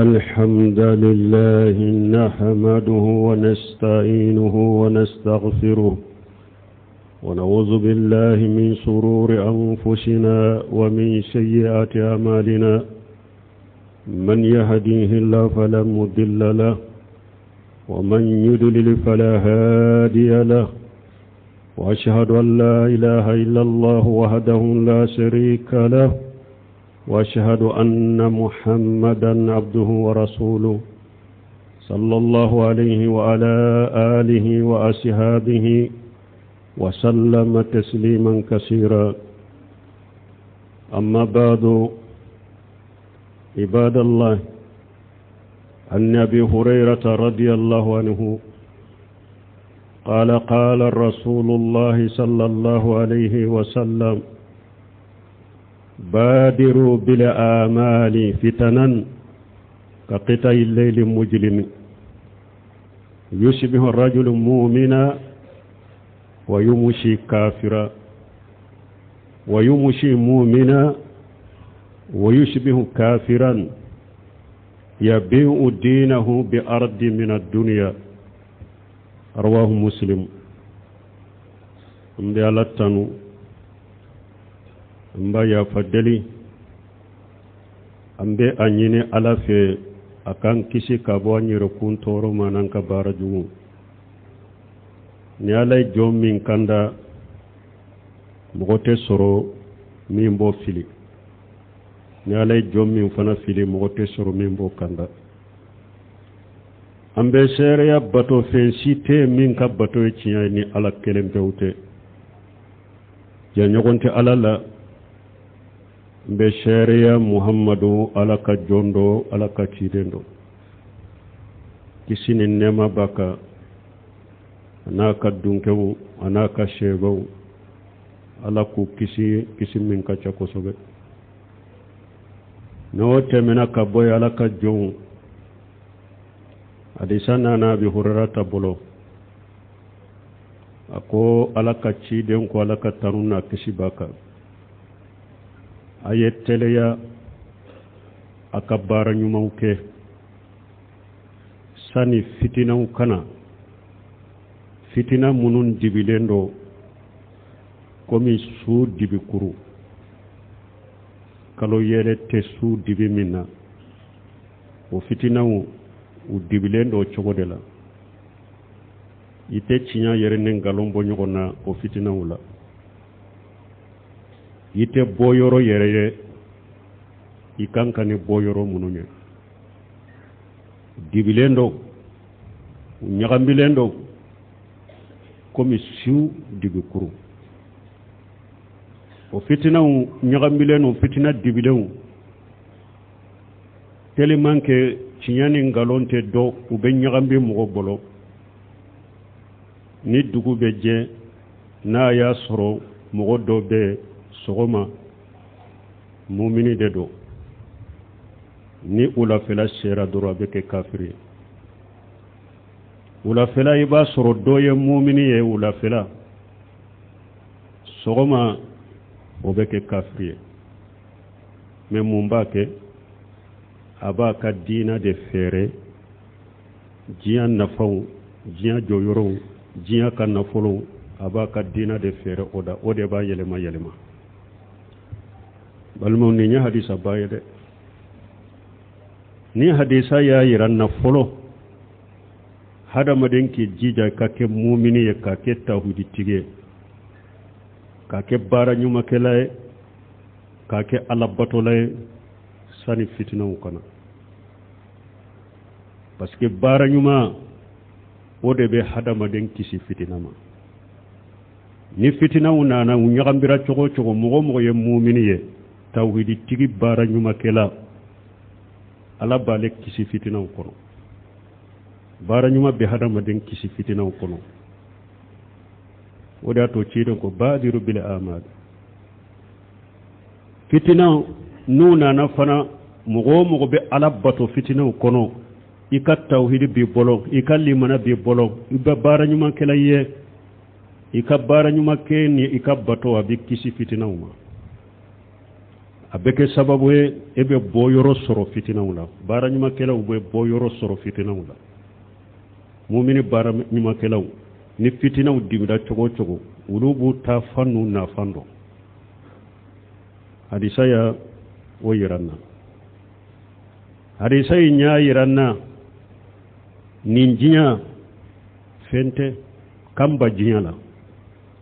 الحمد لله نحمده ونستعينه ونستغفره ونعوذ بالله من شرور أنفسنا ومن سيئات أعمالنا من يهديه الله فلا مضل له ومن يضلل فلا هادي له وأشهد أن لا إله إلا الله وحده لا شريك له وأشهد أن محمدا عبده ورسوله صلى الله عليه وعلى آله وأصحابه وسلم تسليما كثيرا أما بعد عباد الله عن أبي هريرة رضي الله عنه قال قال رسول الله صلى الله عليه وسلم بادروا بالآمال فتنا كقطع الليل مجلم يشبه الرجل مؤمنا ويمشي كافرا ويمشي مؤمنا ويشبه كافرا يبيع دينه بأرض من الدنيا رواه مسلم أمبي على التنو أمبي يا فدلي أمبي أنيني على في أكان كيسي كابواني ركون تورو مانان كبارجو نيالي جوم من كندا مغوتي سورو مين بو فيلي نيالي جوم من فنا فيلي مغوتي سورو مين بو كندا ambe sereya bato fensite min ka bato e ciya ni ala kelen pewte ya nyogonte ala la mbe sereya muhammadu ala ka jondo ala ka cidendo kisini nema baka anaka dunkewu anaka shebawu ala ku kisi min ka chakosobe no temena ka boy ala ka jon hadisana na bi hurrata bolo ako alaka ciden ko alaka taruna kishi baka ayeteleya akabara nyumauke sani fitina ukana fitina munun dibilendo komi su dibikuru kalo yele te su dibi minna o fitina u dibilendo chogode la ite cinya yere nen galombo nyogona o fitina wula ite boyoro yere ikankani boyoro mununye dibilendo nyagambilendo komi siu dibikuru o fitina nyagambileno fitina dibilendo telemanke cinyani ngalonte do ube nyagambi mogo bolo ni dugu be je na ya soro mogo do be sogoma mumini de do ni ula fela shera doro be ke kafiri ula fela iba soro do ye mumini ye ula fela sogoma obe ke kafiri me mumbake aba ka dina de fere jiya nafaw jiya joyoro jiya ka nafolo aba ka dina de fere ode ba yelema balmo ni nya hadisa bayede ni hadisa ya yiran nafolo hada madenki jija ka ke mu'mini ya ka ke tawhidi tige ka ke bara nyuma kelay ka ke alabatolay sani fitina ukana parce que bara nyuma ode be hadama den kisi fitina ma ni fitina unana unyagambira chogo mogo ye mu'mini ye tawhidi tigi bara nyuma kela ala bale kisi fitina ukono bara nyuma be hadama den kisi fitina ukono ode ato chido ko badiru bil amal fitina nuna na fana mogo be alabato fitina kono ika tawhid bi bolon ika limana bi bolon iba bara nyuma kala ye ika bara nyuma keni ika bato abi kisi fitina uma abeke sababu ebe boyoro soro fitina wala bara nyuma kelaw be boyoro soro fitina wala mu'mini bara nyuma kelaw ni fitina dimida cogo ulubu ta fannu na fando hadisa ya o yiranna hadisa nya yiranna ninjinya fente kamba jinya la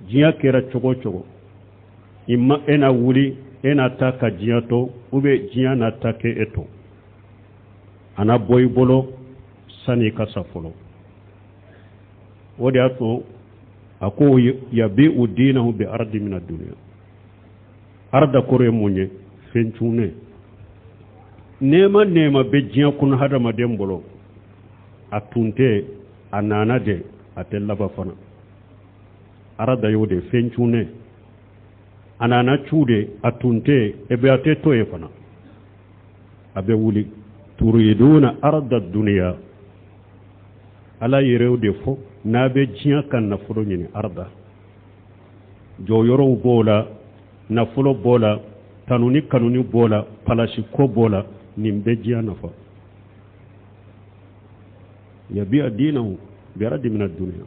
jinya kera cogo imma ena wuli ena taka jinya to ube jinya na take eto ana boy bolo sani kasafolo wodi ato ako yabi udinahu bi ardi min ad-dunya arda kore munye fencune nema be jinya kun hada madem bolo atunte anana de atella bafana arada yode fencune anana chude atunte ebe ateto efana abe wuli turiduna arda ad-dunya ala yerewde fo nabe jinya kan na fulo nyini arda jo yoro bola na fulo bola tanuni kanuni bola palashi ko bola nimbe jinya nafa yabi adinahu bi ardi min ad-dunya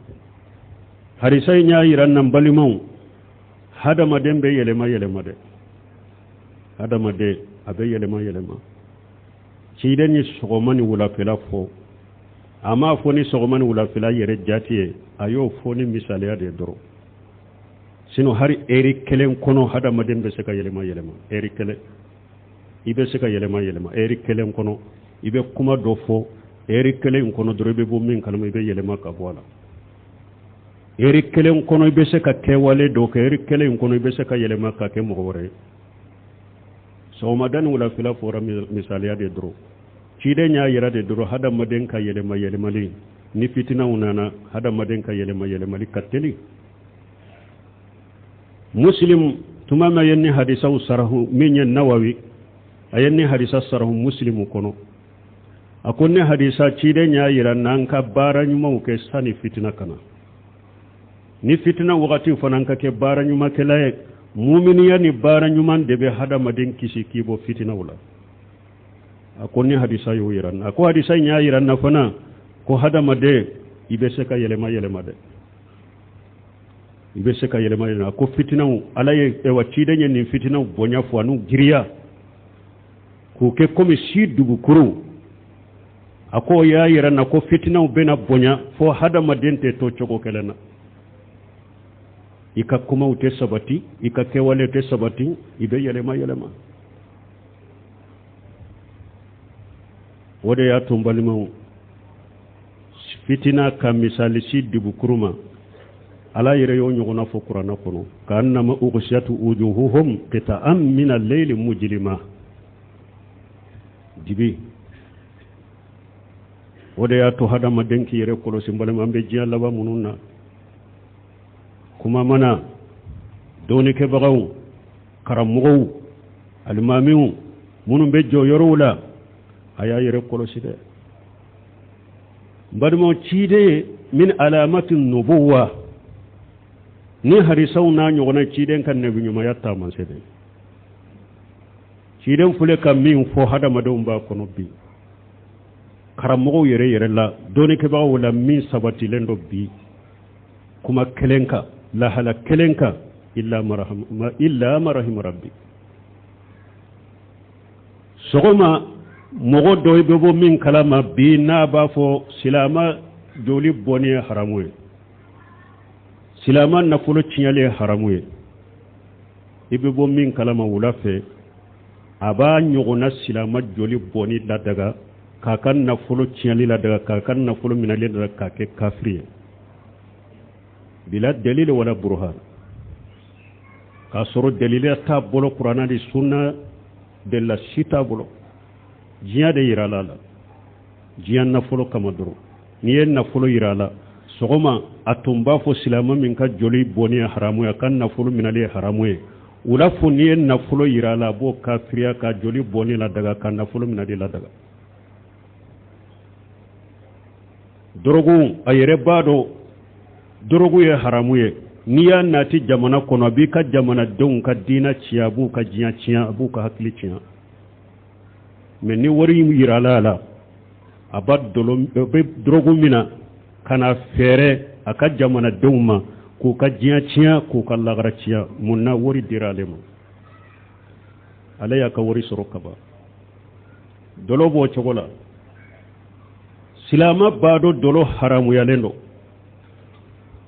harisay nya yiran nan balimon hada madembe yelema de hada made abe yelema ci den ni sogomani wala fela fo ama foni sogomani wala fila yere jatiye ayo foni misaliya de doro sino hari eri kelen kono hada maden be seka yelema eri kele ibe seka yelema eri kelen kono ibe kuma do fo eri kelen kono dorobe bo min kalma ibe yelema ka bola eri kelen kono ibe seka kewale do ke eri kelen kono ibe seka yelema ka ke mogore so madan wala fila fora misaliya de doro cide nya yira de doro hada maden ka yelema li ni fitina unana hada maden ka yelema li kateli muslim tumama yenni hadisa usarahu minya nawawi ayenni hadisa sarahu muslimu kono akonne hadisa cide nya yira nan ka bara nyuma ke sani fitina kana ni fitina wakati fananka ke bara nyuma ke laye mu'miniya ni bara nyuma debe hada maden kisi kibo fitina wala akoni hadisa yo yiran ako hadisa nya yiran na fana ko hada made ibe seka yelema de ibe seka yelema ko fitina alaye e wacide nyen ni fitina bonya fo anu giriya ko ke komi sidugu kuru ako ya yiran na ko fitina bena bonya fo hada madente to chogo kelena ika kuma ute sabati ika kewale te sabati ibe yelema wode ya tumbalima fitina ka misali si dibu kuruma ala yere yo nyogona fo qur'ana kono kannama ughshiyatu wujuhuhum qita'an min al-layli mujlima dibi wode ya to hada madenki yere kolo simbalima ambe jiya laba mununa kuma mana doni ke bagaw karamugo almamiu munun be jo yorowla aya yere kolosi de badmo cide min alamatin nubuwa ni harisaw na nyogona ciden kan nabi nyuma yatta man sede ciden fule kam min fo hada madum ba kono bi karamo yere la doni ke ba wala min sabati lendo bi kuma kelenka la hala kelenka illa marahim rabbi sogoma mogo doy bebo min kalama bi na ba fo silama joli boni haramuye silama nafulo cinyale haramuye ibebo min kalama wulafe aba nyogona silama joli boni la daga kakan nafulo cinyale la daga kakan nafulo minale daga kake kafriye bila dalil wala burhan ka soro dalil ta bolo qur'ana di sunna de la sita bolo jiya de yirala jiya nafulo kamadro niye nafulo yirala sogoma atumba fo silama min ka joli boni haramu ya kan nafulo minale haramu e ula fo niye nafulo yirala bo kafriya ka joli boni la daga kan nafulo minale la daga dorogu ayere bado dorogu ye haramu ye niya nati jamana kono bi ka jamana don ka dina ciya bu ka jiya ciya bu ka hakili ciya mais ni wari yirala la abad dolo be drogu mina kana fere aka jamana don ma ko ka jiya ciya ko ka lagara ciya munna wari dirale mo alaya ka wari soro kaba dolo bo chogola silama bado dolo haramu yalendo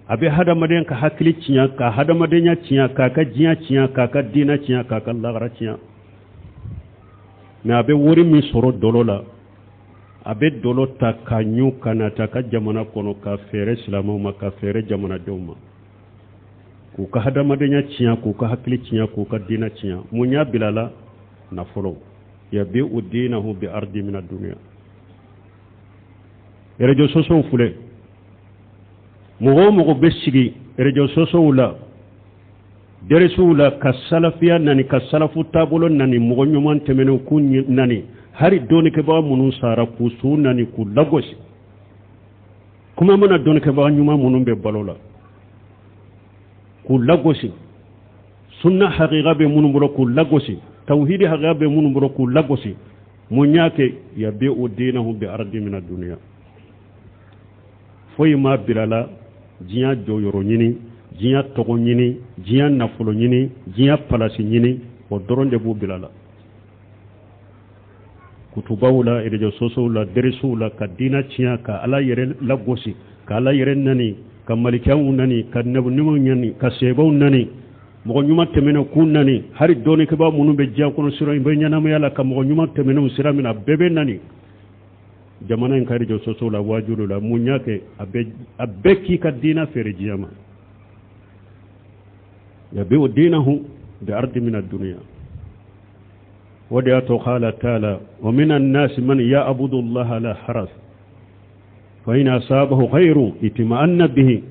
abe hadamaden ka hakili ciya ka hadamaden ya ciya ka jiya ciya ka dina ciya ka lagara ciya na abe wori mi soro dolo la abe dolo ta kanyu kana ta ka jamana kono ka fere silama ma ka fere jamana doma ku ka hadamaden ya ciya ku ka hakili ciya ku ka dina ciya munya bilala na folo ya bi udinahu bi ardi min ad-dunya rejo soso fule mogo besigi rejo soso wula deresu wula ka salafiya nani ka salafu tabulo nani mogo nyuman temene ku nani hari doni ke ba munun sara ku su nani ku lagosi kuma mana doni ke ba nyuma munun be balola ku lagosi sunna haqiqa be munun bolo ku lagosi tawhidi haqiqa be munun bolo ku lagosi munyake ya bi udinahu bi ardi min ad-dunya foyi ma bilala jiya joyoro nyini jiya togo nyini jiya nafulo nyini jiya palasi nyini o doronde bu bilala kutubawula erejo sosowula deresowula ka dina ciya ka ala yere lagosi ka ala yere nani ka malikawu nani ka nabunimu nani ka sebawu nani mogo nyuma temene ku nani hari doni ke ba munu be jiya kono siro be nyanama yala ka mogo nyuma temene usira mina bebe nani jamana en kari jo soso la wajulu la munyake abe ki ka dina fere jiyama ya bi dinahu bi ardi min ad-dunya wadi qala ta'ala wa min an-nas man ya'budu Allah la haras fa in asabahu khairu itma'anna bihi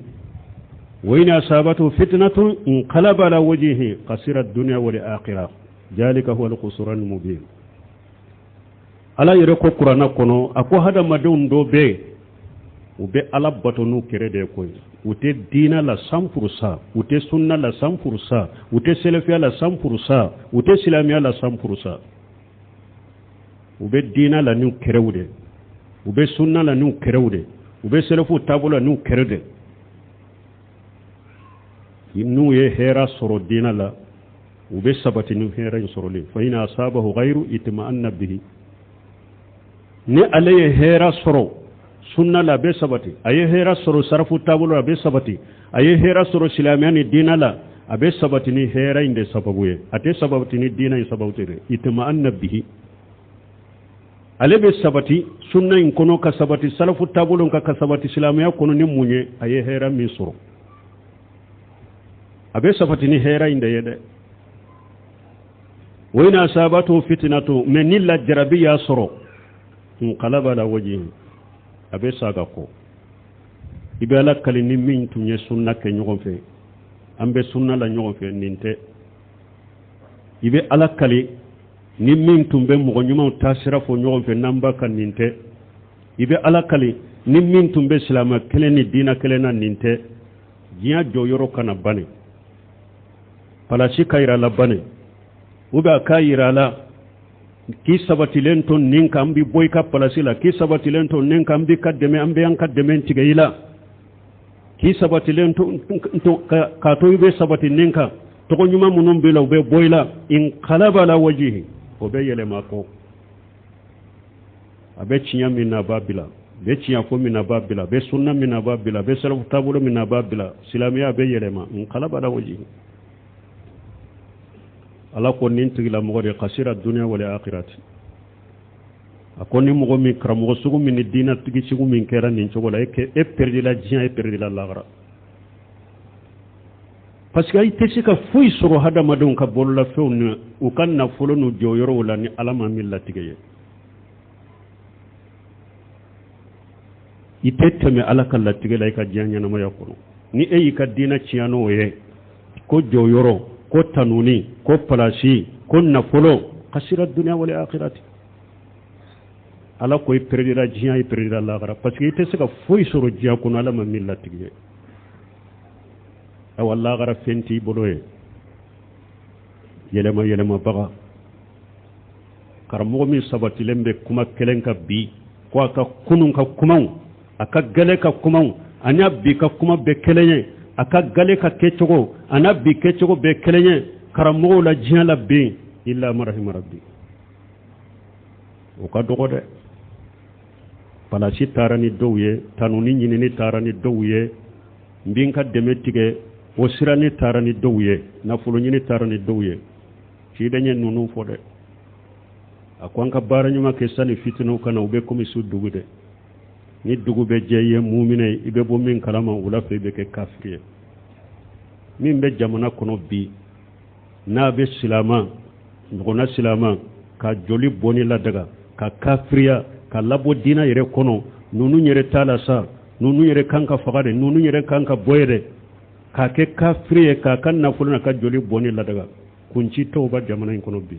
wa in asabatu fitnatun inqalaba ala wajhihi qasira ad-dunya wal akhirah jalika huwa al-khusran al-mubin ala yere ko qur'ana kono ako hada madun do be ube ala batonu kerede ko ute dina la 100% ute sunna la 100% ute selafia la 100% ute islamia la 100% ube dina la nu kerewde ube sunna la nu kerewde ube selafu tabula nu kerede inu ye hera soro dina la ube sabati nu hera soro le fa ina asabahu ghayru itma'anna bihi ni alaye hera soro sunna la be sabati aye hera soro sarfu tabulo la be sabati aye hera soro islamiyani dina la abe sabati ni hera inde sababuye ate sabati ni dina in sabawtere itma'anna bihi ale be sabati sunna in kono ka sabati sarfu tabulo ka sabati islamiya kono ni munye aye hera mi soro abe sabati ni hera inde yede wayna sabatu fitnatu menilla jarabiya soro inqalaba la wajhi abe saga ko ibe ala kali ni min tunye sunna ke nyogon fe ambe sunna la nyogon fe ninte ibe ala kali ni min tumbe mo nyuma tasira fo nyogon fe namba kan ninte ibe ala kali ni min tumbe islama kele ni dina kele na ninte jiya joyoro kana bane palashi kayra la bane uba kayra la ki sabati lento ninka ambi boy ka palasila ki sabati lento ninka ambi kaddeme ambe an kaddeme tigayila ki sabati lento ka to be sabati ninka to ko nyuma munum be law be boyla in qalaba la wajhi o be yele mako abe cinya minna babila be cinya ko minna babila be sunna minna babila be salafu tabulo minna babila silamiya be yele ma in qalaba la wajhi ala ko nin tigila mo de qasira dunya wal akhirati akoni mo mi kramo sugu min dina tigi sugu min kera nin chogola e perdi la jiya e perdi la lagra parce que ay tesika fuy soro hada madon ka bolla fewna u kan na fulonu joyoro wala ni alama milla tigeye itette me ala kala tigela ka jiya na ma yakono ni e ka dina ciano ye ko joyoro ko tanuni ko palasi ko nafolo qasira dunya wal akhirati ala ko perdira jiya e perdira la gara parce que ite saka foi soro jiya ko ala ma millati ge awalla gara fenti bodoye yelema baga karamogo min sabatilen be kuma kelen ka bi ko aka kunun ka kumaw aka gale ka kumaw anya bi ka kuma be kelenye aka gale ka kecogo ana bi kecogo be kelenye karamogo la jiyan la be illa marahima rabbi o ka dogo de palasi tarani dowye tanuni nyinini tarani dowye mbinka deme tige o sirani tarani dowye nafulo nyini tarani dowye ci dañe nunu fo de akwanka bara nyuma ke sani fitino kana ube komi su dugu de ni dugu be jeye mumine ibe bo min kalama ula fe be ke kafiriye min be jamana kono bi na be silama ngona silama ka joli boni la daga ka kafiriya ka labo dina yere kono nunu yere tala sa nunu yere kanka fagade nunu yere kanka boyede ka ke kafiriye ka kan nafuluna ka joli boni la daga kunci tawba jamana in kono bi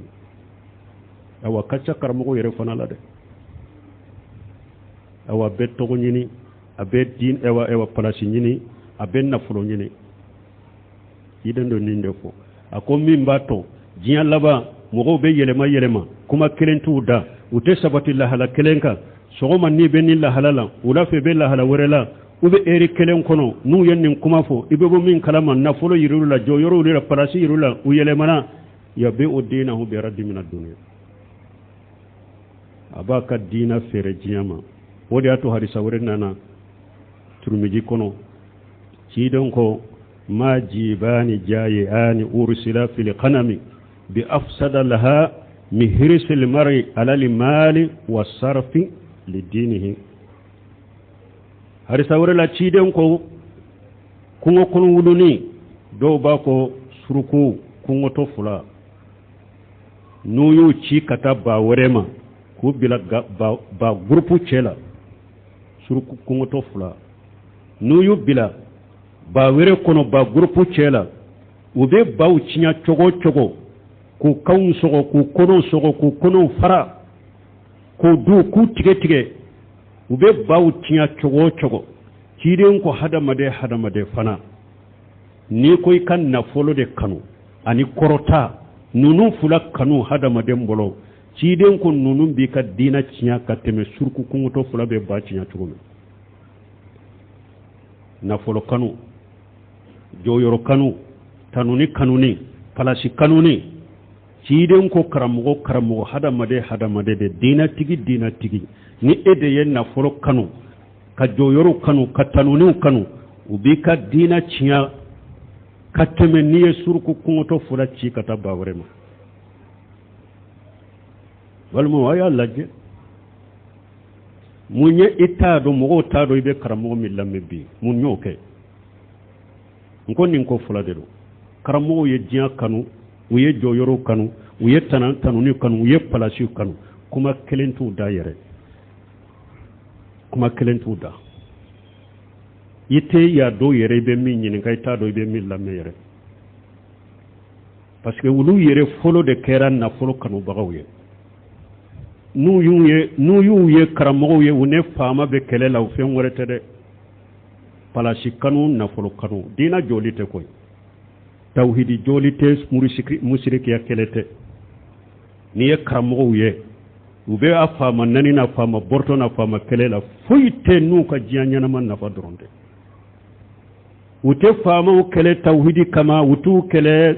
awa kacca karmogo yere fana la de awa be togo nyini abe din ewa palasi nyini abe nafulo nyini yiden do ninde fo ako min bato jiyan laba mogo be yelema kuma kelentu da ute sabati la hala kelenka sogoma ni be ni la halala ula fe be la hala werela ube eri kelen kono nu yennin kuma fo ibe bo min kalama nafulo yirula joyoro lira palasi yirula u yelemana ya be odinahu bi raddi min ad-dunya abaka dina fere jiyama wodi ato hadisa nana turmiji kono cidon ko ma jibani jaye ani ursila fil qanami bi afsada laha mi hirsil mar'i ala al mali wasarfi lidinihi hadisa la cidon ko kungo kono wuluni do ba ko suruku kungo to fula nuyu ci kata ba warema ku bila ba grupu cela suruku kungo to fula nuyu bila ba were kono ba grupu cela ube baw cinya cogo ku kawun sogo ku kono fara ku du ku tige ube baw cinya cogo ciden ko hadamade fana ni koy kan na folo de kanu ani korota nunu fula kanu hadamade mbolo ciden ko nunu bi ka dina cinya ka teme surku kungo to fula be ba cinya cogo na folo kanu joyoro kanu tanuni kanuni palasi kanuni ciden ko karamogo hadamade de dina tigi ni ede yen na folo kanu ka joyoro kanu ka tanuni kanu ubi ka dina cinya ka teme ni surku kungo to fula ci ka tabawarema walmo waya lajje munye itado mogo tado ibe karamogo millamme bi mun nyoke ngoni ko fula de do karamogo ye jiya kanu uye joyoro kanu uye tanuni kanu uye palasi kanu kuma kelentu da yere kuma kelentu da ite ya do yere be min nyini kay tado ibe millamme yere parce que wulu yere folo de keran na folo kanu bagawye nu yu ye karamogo ye une fama be kele la fen worete de palasi kanu na folo kanu dina jolite koy tawhidi jolite musiriki ya kelete ni ye karamogo ye ube a fama nani na fama borto na fama kele la foyite nu ka jianya man na fa doronde ute fama kele tawhidi kama utu kele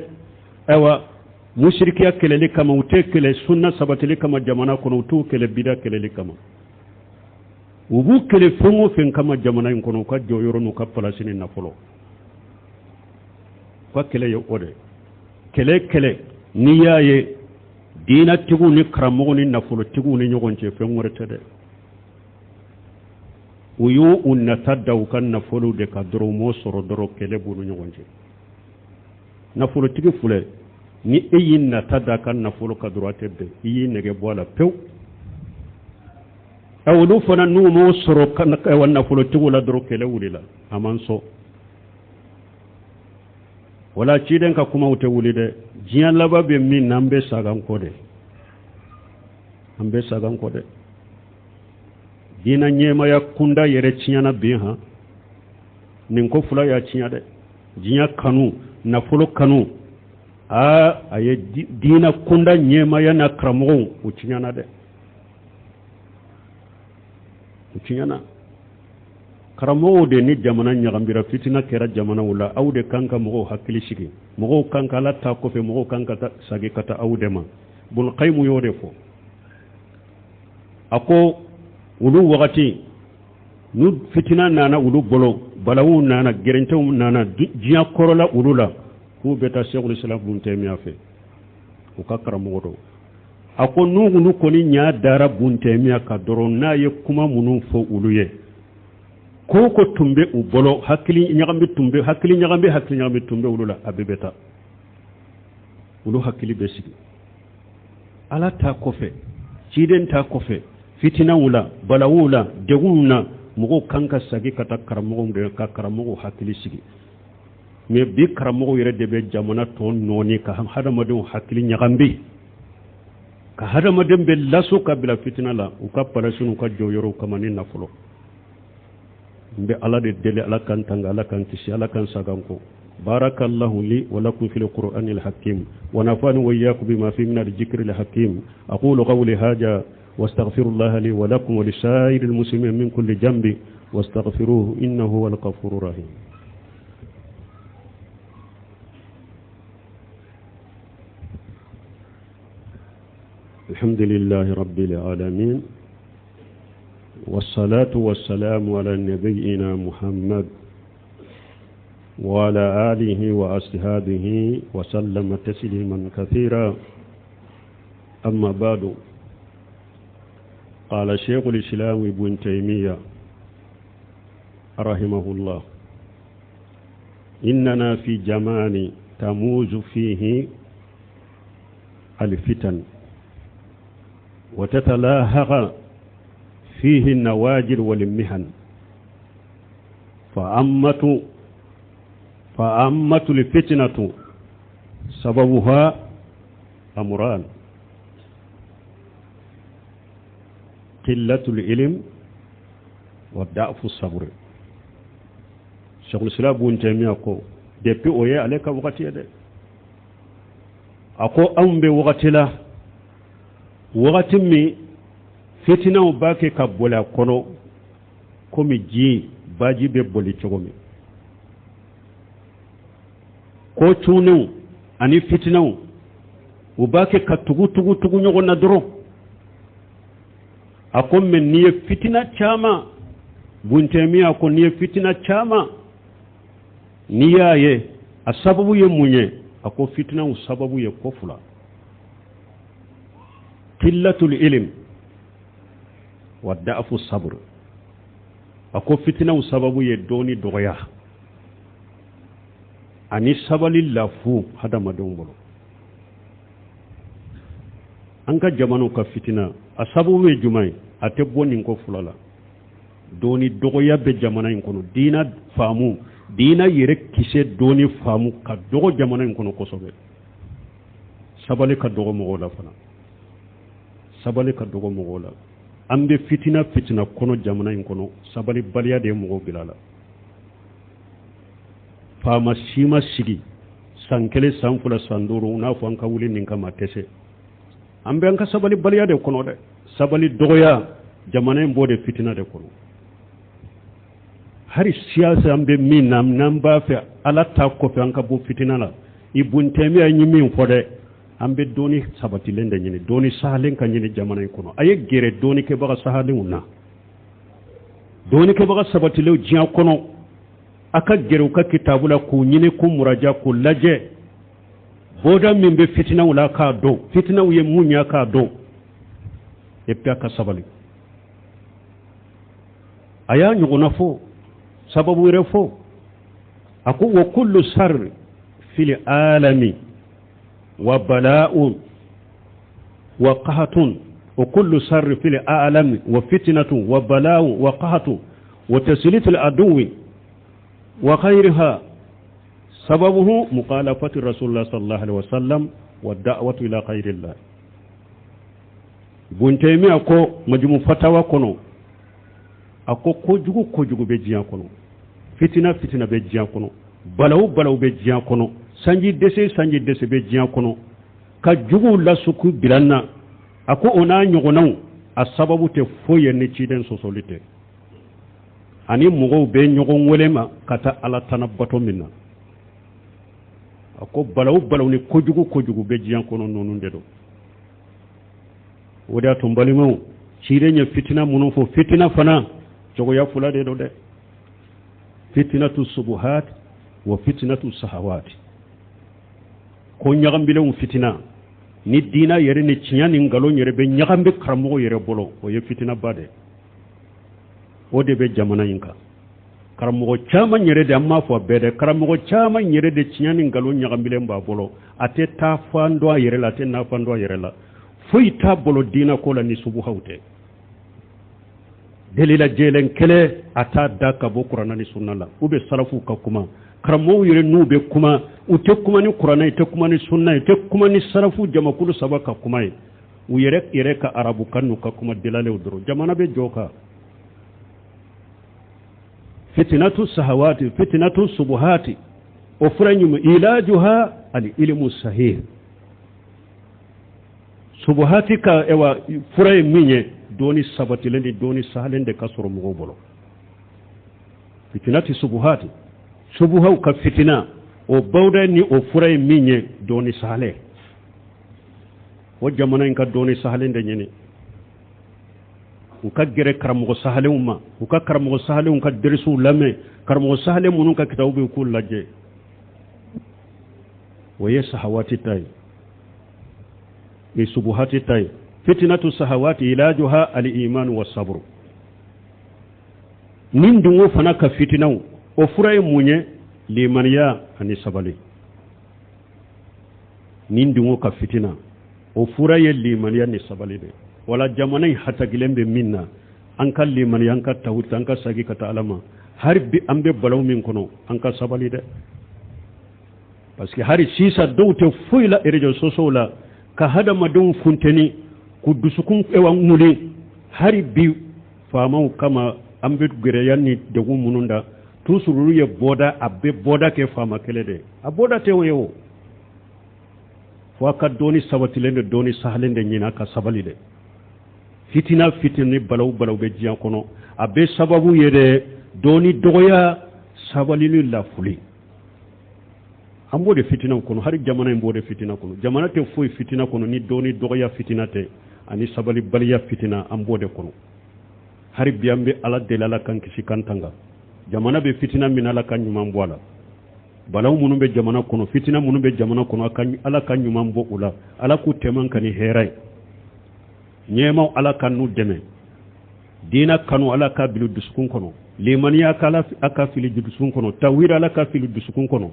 ewa mushrikiya kelele kama ute kele sunna sabatili kama jamana kono utu kele bida kelele kama ubu kele fongo fen kama jamana kono ka joyoro no ka palasini na folo kwa kele yo ode kele ni yaye dina tigu ni karamogo ni na folo tigu ni nyogonche fen worete uyu unnatadda ukan na folo de ka doro mo soro doro kele bulu nyogonche na folo tigi fule ni eyin na tada kan na folo ka droite be yi nege bola pew awlu fana nu mo soro kan ka wanna folo tigu la dro kele wulila amanso wala ciden ka kuma ute wulide jiyan laba be min nambe sagan kode ambe sagan kode dina nyema ya kunda yere cinyana bi ha nin ko fula ya cinya de jinya kanu nafolo kanu aye dina kunda nyema yana kramo uchinyana de uchinyana karamo de ni jamana nyagambira fitina kera jamana wala awde kanka mo hakili shigi mo kanka la ta ko fe mo kanka sagi kata awde ma bul qaymu yode fo ako wulu wakati nu fitina nana wulu bolo balawu nana gerente nana jiya korola wulula ku beta sheikhul islam bun taymiya fe ko kakara modo ako nu ko ni nya dara bun taymiya ka doron na ye kuma munun fo wuluye ko tumbe u bolo hakili nyagambe tumbe hakili nyagambe tumbe wulula abebeta wulu hakili besigi ala ta kofe ciden ta kofe fitina wula balawula deguna mugo kanka sagi kata karamogo de ka karamogo hakili sigi me bi karamogo yere de be jamana ton noni ka hada madun hakili nyagambi ka hada madun be laso ka bila fitina la u ka parasunu ka joyoro kamani nafulo mbe ala de dele ala kan tanga ala kan kisi ala kan saganko barakallahu li wa lakum fil qur'anil hakim wa nafani wa iyyakum bima fi min al-dhikril hakim aqulu qawli hadha واستغفر الله لي ولكم ولسائر المسلمين من كل جنب واستغفروه إنه هو الغفور الرحيم الحمد لله رب العالمين والصلاة والسلام على نبينا محمد وعلى آله وأصحابه وسلم تسليما كثيرا أما بعد قال شيخ الإسلام ابن تيمية رحمه الله إننا في زمان تموج فيه الفتن وتتلاحق فيه النواجر والمحن فأمة الفتنة سببها أمران قلة العلم وضعف الصبر شيخ الإسلام ابن تيمية أقول depuis oye aleka wakati de ako ambe wakati la wakati mi fitina ubake kabola kono komi ji baji be boli chogomi ko tunu ani fitina ubake katugu nyogo na doro ako men niye fitina chama buntemia ako niye fitina chama niyaye asababu ye munye ako fitina usababu ye kofula qillatul ilm wa da'fu sabr ako fitina usababu ye doni doya ani sabali lafu hada madombolo anka jamanu ka fitina asababu ye jumai ate bonni ko fulala doni dogoya be jamana in kono dina famu dina yere kise doni famu ka dogo jamana in kono kosobe sabale ka dogo mogola fana sabale ka dogo mogola ambe fitina kono jamana in kono sabale baliya de mogo bilala fama sima sigi sankele sanfula sanduru na fo an ka wuli nin kama tese ambe an ka sabale baliya de kono de sabali dogoya jamana in bode fitina de kono hari siyasa ambe min nam ba fe ala ta ko fe an ka bo fitina la ibun temi ay nyimi fode ambe doni sabati lende nyini doni sahalen kan nyini jamana in kono aye gere doni ke baga sahalen unna doni ke baga sabati lew jiya kono aka gere ka kitabula ku nyini ku muraja ku laje boda min be fitina wala ka do fitina ye munya ka do epya ka sabali aya nyuguna fo sababu refo aku wa kullu sar fil alami wa bala'un wa qahatun wa kullu sar fil alami wa fitnatun wa bala'un wa qahatun wa taslit al adu wa ghayriha sababuhu muqalafati rasulullah sallallahu alaihi wasallam wa da'watu ila ghayrillah buntemi ako majmu fatawa kono ako kojugu be jiya kono fitina be jiya kono balaw be diɲɛ kɔnɔ sanji dɛsɛ be diɲɛ kɔnɔ ka juguw lasuku bilanna a ko o n'a ɲɔgɔnnaw a sababu tɛ foyi ye ni ciden sɔsɔli tɛ ani mɔgɔw bɛ ɲɔgɔn wele ma ka taa ala tana bato min na a ko balaw ni kojugu bɛ diɲɛ kɔnɔ ninnu de don o de y'a to n balimaw ciden ye fitina minnu fɔ fitina fana cogoya fila de don dɛ fitinatu subuhat wa fitinatu sahawat ko ɲagambilenw fitina ni diina yɛrɛ ni tiɲɛ ni ngalon yɛrɛ bɛ ɲagambe karamɔgɔ yɛrɛ bolo o ye fitina ba de o de bɛ jamana in kan karamɔgɔ caman yɛrɛ de an m'a fɔ a bɛɛ dɛ karamɔgɔ caman yɛrɛ de tiɲɛ ni ngalon ɲagambilen b'a bolo a tɛ taa fan dɔn a yɛrɛ la a tɛ nafan dɔn a yɛrɛ la foyi t'a bolo diina ko la ni subuhaw tɛ delila jɛlen kɛlɛ a t'a da ka bɔ kuranna ni sunna la u bɛ salafu ka kuma karamɔgɔw yɛrɛ n'u bɛ kuma u tɛ kuma ni kuranna ye tɛ kuma ni sunna ye tɛ kuma ni salafu jamakulu saba ka kuma ye u yɛrɛ ka arabu kan n'u ka kuma delalew dɔrɔn jamana bɛ jɔ kan fitinatu sahawati fitinatu subuhati o fura ɲuman ilajuha al ilmu sahih subuhati ka ewa fura ye min ye dɔɔni sabatilen de dɔɔni sahalen de ka sɔrɔ mɔgɔw bolo fitinati subuhati subuhaw ka fitina o bawda ni o fura ye min ye dɔɔni sahale o jamana in ka dɔɔni sahalen de ɲini u ka gɛrɛ karamɔgɔ sahalenw ma u ka karamɔgɔ sahalenw ka derisiw lamɛn karamɔgɔ sahalen minnu ka kitabu bɛ k'u lajɛ o ye sahawati ta ye ni subuhati ta ye fitinatu sahawati ilajuha al-iman wa sabr nin dungo fana ka fitinaw o fura ye mun ye limaniya ani sabali nin dungo ka fitina o fura ye limaniya ni sabali de wala jamana in hatagilen bɛ min na an ka limaniya an ka tawhid an ka sagi ka taa ala ma har bi an bɛ balaw min kɔnɔ an ka sabali dɛ parce que hari sisa dɔw tɛ foyi la réseaux sociaux la ka hadamadenw funteni ku dusukun ewa ŋuli hari bi faamaw kama an bɛ gɛrɛya ni degun minnu da toujours olu ye bɔda a bɛ bɔda kɛ faama kelen de a bɔda tɛ o ye o fo a ka dɔɔni sabatilen de dɔɔni sahalen de ɲini a ka sabali de fitina fitini balaw bɛ diɲɛ kɔnɔ a bɛ sababu ye dɛ dɔɔni dɔgɔya sabalili lafuli an b'o de fitinaw kɔnɔ hari jamana in b'o de fitina kɔnɔ jamana tɛ foyi fitina kɔnɔ ni dɔɔni dɔgɔya fitina tɛ ani sabali baliya fitina an b'o de kɔnɔ hari bi an bɛ ala deli ala kan kisi kan tanga jamana bɛ fitina min ala ka ɲuman bɔ a la balaw minnu bɛ jamana kɔnɔ fitina minnu bɛ jamana kɔnɔ ala ka ɲuman bɔ u la ala k'u tɛmɛ ka ni hɛrɛ ye ɲɛmaw ala ka n'u dɛmɛ diina kanu ala ka bila dusukun kɔnɔ limaniya ala ka fili dusukun kɔnɔ tawhid ala ka fili dusukun kɔnɔ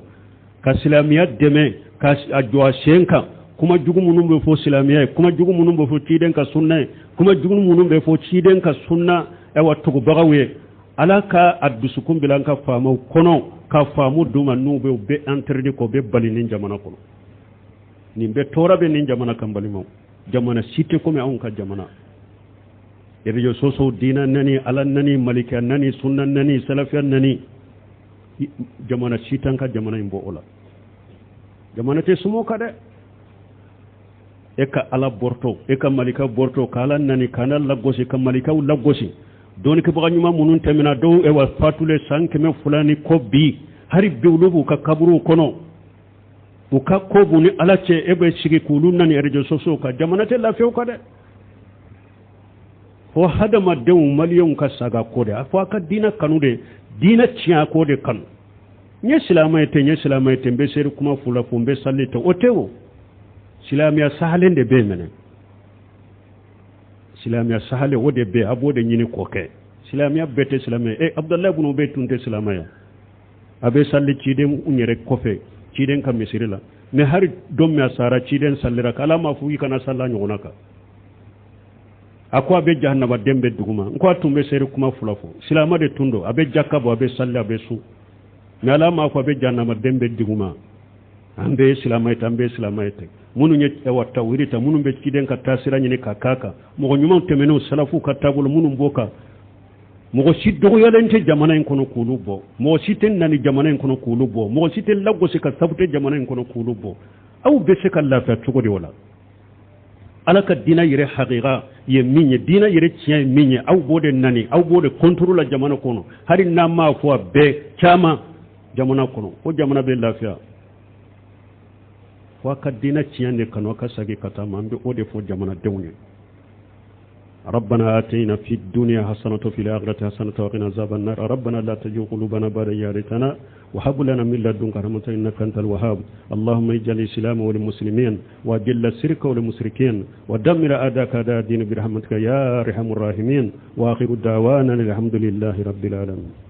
ka silamɛya dɛmɛ ka a jɔ a sen kan kuma jugu minnu bɛ fɔ silamɛya ye kuma jugu minnu bɛ fɔ ciden ka sunna ye kuma jugu minnu bɛ fɔ ciden ka sunna ɛwa tugubagaw ye ala ka a dusukun bila an ka faamaw kɔnɔ ka faamu d'u ma n'u bɛ u bɛ interdit k'o bɛ bali nin jamana kɔnɔ nin bɛ tɔɔrɔ bɛ nin jamana kan balimaw jamana si tɛ komi anw ka jamana réseaux sociaux diina nani ala nani malikiya nani sunna nani salafiya nani jamana si t'an ka jamana in bɔ o la jamana tɛ sumo ka dɛ e ka ala bɔrɔtɔ e ka malika bɔrɔtɔ ka ala nani ka ala lagosi ka malikaw lagosi dɔɔni kɛbaga ɲuman minnu tɛmɛna dɔw ewa fatulen san 200 ni kɔ bi hari bi olu b'u ka kaburuw kɔnɔ u ka ko b'u ni ala cɛ e bɛ sigi k'olu nani réseaux sociaux kan jamana tɛ lafiyaw ka dɛ fo hadamadenw maliyɛnw ka saga ko de fo a ka diina kanu de diina tiɲɛ ko de kanu n ye silamɛ tɛ n ye silamɛ tɛ n bɛ seri kuma f'u la fo n bɛ sali tɛ o tɛ o silamɛya sahalen de bɛ yen mɛnɛ silamɛya sahale o de bɛ a b'o de ɲini k'o kɛ silamɛya bɛɛ tɛ silamɛya abudulayi bunu bɛ tun tɛ silamɛya a bɛ sali ciden yɛrɛ kɔfɛ ciden ka misiri la mɛ hari don min a sara ciden salira k'ala ma fɔ i kana salla ɲɔgɔnna kan a ko a bɛ jahanabaden bɛ duguma n ko a tun bɛ seri kuma fula fɔ silamɛ de tun don a bɛ jaka bɔ a bɛ sali a bɛ su mɛ ala m'a fɔ a bɛ jahanabaden bɛ duguma an bɛ silamɛ tɛ an bɛ silamɛ tɛ minnu ye tawhid ta minnu bɛ ciden ka taasira ɲini ka k'a kan mɔgɔ ɲuman tɛmɛnenw salafu ka taabolo minnu b'o kan mogo si dogoyalente jamana en kono kulu bo mogo si ten nani jamana en kono kulu bo mogo si ten laggosi ka sabute jamana en kono kulu bo aw be se ka lafiya cogodi wala ala ka dina yere haqiqa ye minye dina yere tiɲɛ minye aw bode nani aw bode contrôle la jamana kono hari na ma fo be chama jamana kono o jamana be lafiya wa ka dina tiɲɛ ne kanu ka sagi kata mambe o de fo jamana dewne ربنا آتينا في الدنيا حسنة وفي الآخرة حسنة وقنا عذاب النار ربنا لا تزغ قلوبنا بعد إذ هديتنا وهب لنا من لدنك رحمة إنك أنت الوهاب اللهم اجعل الإسلام والمسلمين وأذل الشرك والمشركين ودمر أعداءك أعداء الدين برحمتك يا أرحم الراحمين وآخر دعوانا الحمد لله رب العالمين